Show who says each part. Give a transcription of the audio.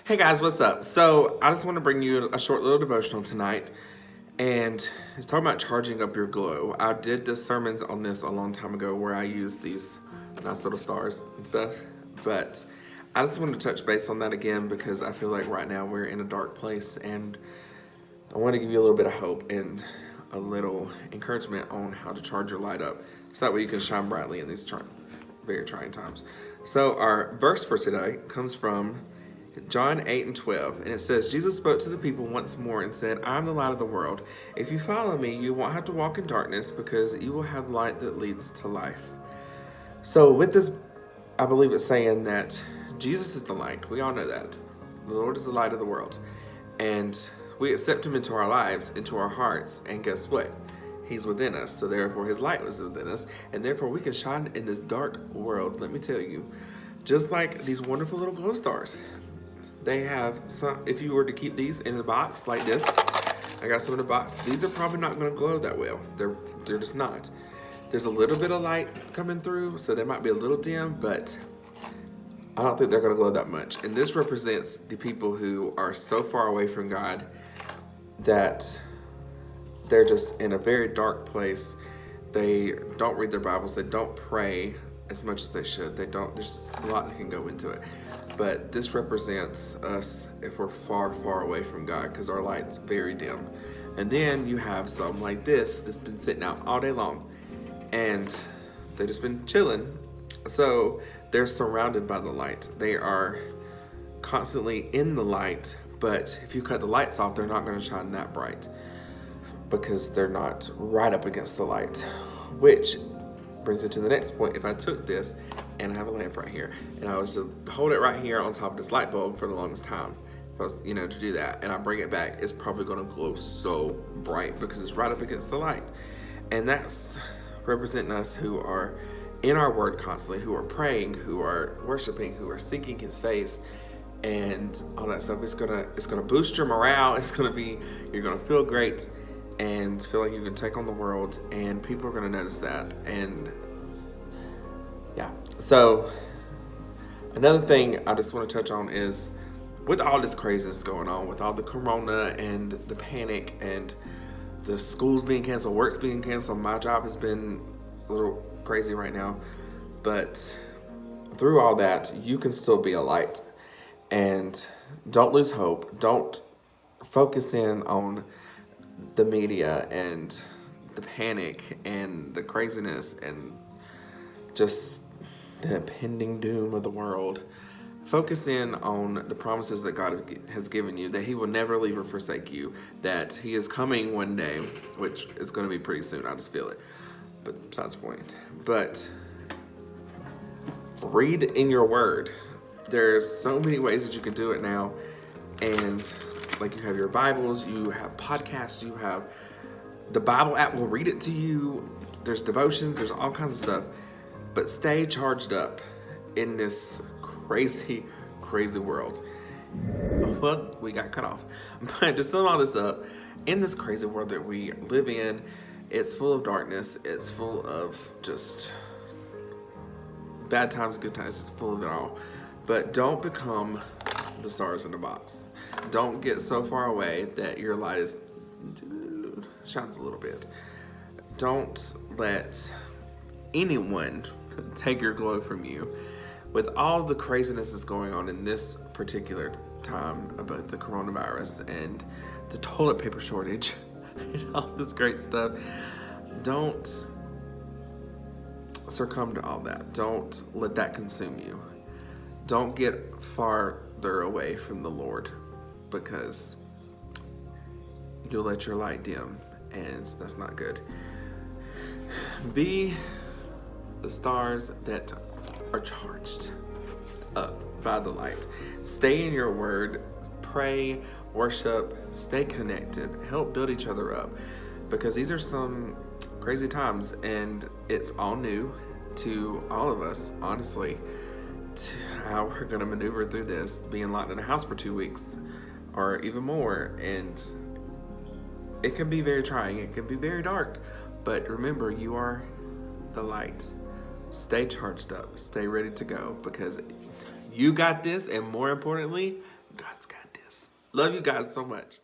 Speaker 1: Hey guys, what's up? So, I just want to bring you a short little devotional tonight, and it's talking about charging up your glow. I did the sermons on this a long time ago where I used these nice little stars and stuff, but I just want to touch base on that again because I feel like right now we're in a dark place, and I want to give you a little bit of hope and a little encouragement on how to charge your light up so that way you can shine brightly in these very trying times. So, our verse for today comes from John 8 and 12, and it says, Jesus spoke to the people once more and said, I am the light of the world. If you follow me, you won't have to walk in darkness because you will have light that leads to life. So with this, I believe it's saying that Jesus is the light. We all know that. The Lord is the light of the world. And we accept him into our lives, into our hearts, and guess what? He's within us. So therefore his light was within us, and therefore we can shine in this dark world, let me tell you. Just like these wonderful little glow stars. They have some, if you were to keep these in a box like this, I got some in a box, these are probably not going to glow that well. They're just not. There's a little bit of light coming through, so they might be a little dim, but I don't think they're going to glow that much. And this represents the people who are so far away from God that they're just in a very dark place. They don't read their Bibles. They don't pray as much as they should. There's a lot that can go into it. But this represents us if we're far, far away from God because our light's very dim. And then you have some like this that's been sitting out all day long and they've just been chilling. So they're surrounded by the light. They are constantly in the light, but if you cut the lights off, they're not going to shine that bright because they're not right up against the light, which brings it to the next point. If I took this and I have a lamp right here and I was to hold it right here on top of this light bulb for the longest time, if I was, to do that, and I bring it back, it's probably going to glow so bright because it's right up against the light. And that's representing us who are in our word constantly, who are praying, who are worshiping, who are seeking his face and all that stuff. It's gonna boost your morale. You're gonna feel great and feel like you can take on the world, and people are going to notice that. And yeah, so another thing I just want to touch on is with all this craziness going on, with all the corona and the panic and the schools being canceled, work's being canceled, my job has been a little crazy right now, but through all that, you can still be a light. And don't lose hope. Don't focus in on the media and the panic and the craziness and just the impending doom of the world. Focus in on the promises that God has given you, that he will never leave or forsake you, that he is coming one day, which is going to be pretty soon. I just feel it. But that's besides the point. But read in your word. There's so many ways that you can do it now. And like you have your Bibles, you have podcasts, you have the Bible app will read it to you. There's devotions, there's all kinds of stuff. But stay charged up in this crazy, crazy world. Well, we got cut off. But to sum all this up, in this crazy world that we live in, it's full of darkness. It's full of just bad times, good times. It's full of it all. But don't become the stars in the box. Don't get so far away that your light shines a little bit. Don't let anyone take your glow from you. With all the craziness that's going on in this particular time about the coronavirus and the toilet paper shortage and all this great stuff, don't succumb to all that. Don't let that consume you. Don't get farther away from the Lord because you'll let your light dim, and that's not good. Be the stars that are charged up by the light. Stay in your word, pray, worship, stay connected, help build each other up, because these are some crazy times, and it's all new to all of us, honestly, to how we're going to maneuver through this, being locked in a house for 2 weeks or even more. And it can be very trying, it can be very dark, but remember, you are the light. Stay charged up, stay ready to go, because you got this, and more importantly, God's got this. Love you guys so much.